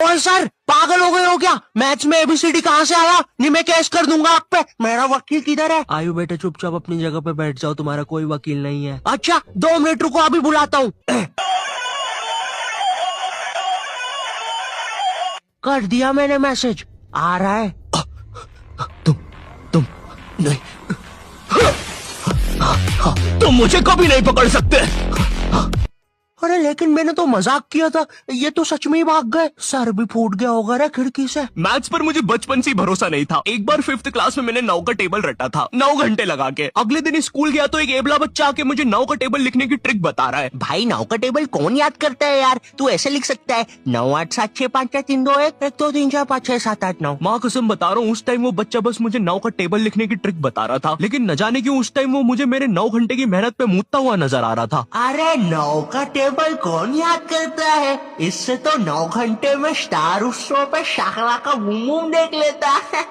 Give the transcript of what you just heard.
ओए सर, पागल हो गए हो क्या? मैथ्स में एबीसीडी कहाँ से आया? नहीं मैं केस कर दूंगा आप पे। मेरा वकील किधर है? आयु बेटा चुपचाप अपनी जगह पे बैठ जाओ, तुम्हारा कोई वकील नहीं है। अच्छा 2 मिनट रुको, अभी बुलाता हूँ। कर दिया मैंने मैसेज, आ रहा है। तुम नहीं, तुम मुझे कभी नहीं पकड़ सकते। अरे लेकिन मैंने तो मजाक किया था, ये तो सच में ही भाग गए। सर भी फूट गया होगा रे खिड़की से। मैथ्स पर मुझे बचपन से ही भरोसा नहीं था। एक बार 5th क्लास में मैंने 9 का टेबल रटा था, 9 घंटे लगा के। अगले दिन स्कूल गया तो एक एबला बच्चा आके मुझे 9 का टेबल लिखने की ट्रिक बता रहा है। भाई 9 का टेबल कौन याद करता है यार? तू ऐसे लिख सकता है 9 8 7 6 5 4 3 2 1 1 2 3 4 5 6 7 8 9। माँ कसम बता रहा हूँ, उस टाइम वो बच्चा बस मुझे 9 का टेबल लिखने की ट्रिक बता रहा था, लेकिन न जाने क्यों उस टाइम वो मुझे मेरे 9 घंटे की मेहनत पे मूतता हुआ नजर आ रहा था। अरे 9 का टेबल कौन याद करता है? इससे तो 9 घंटे में स्टार उत्सव पे शाहरा का बूम बूम देख लेता है।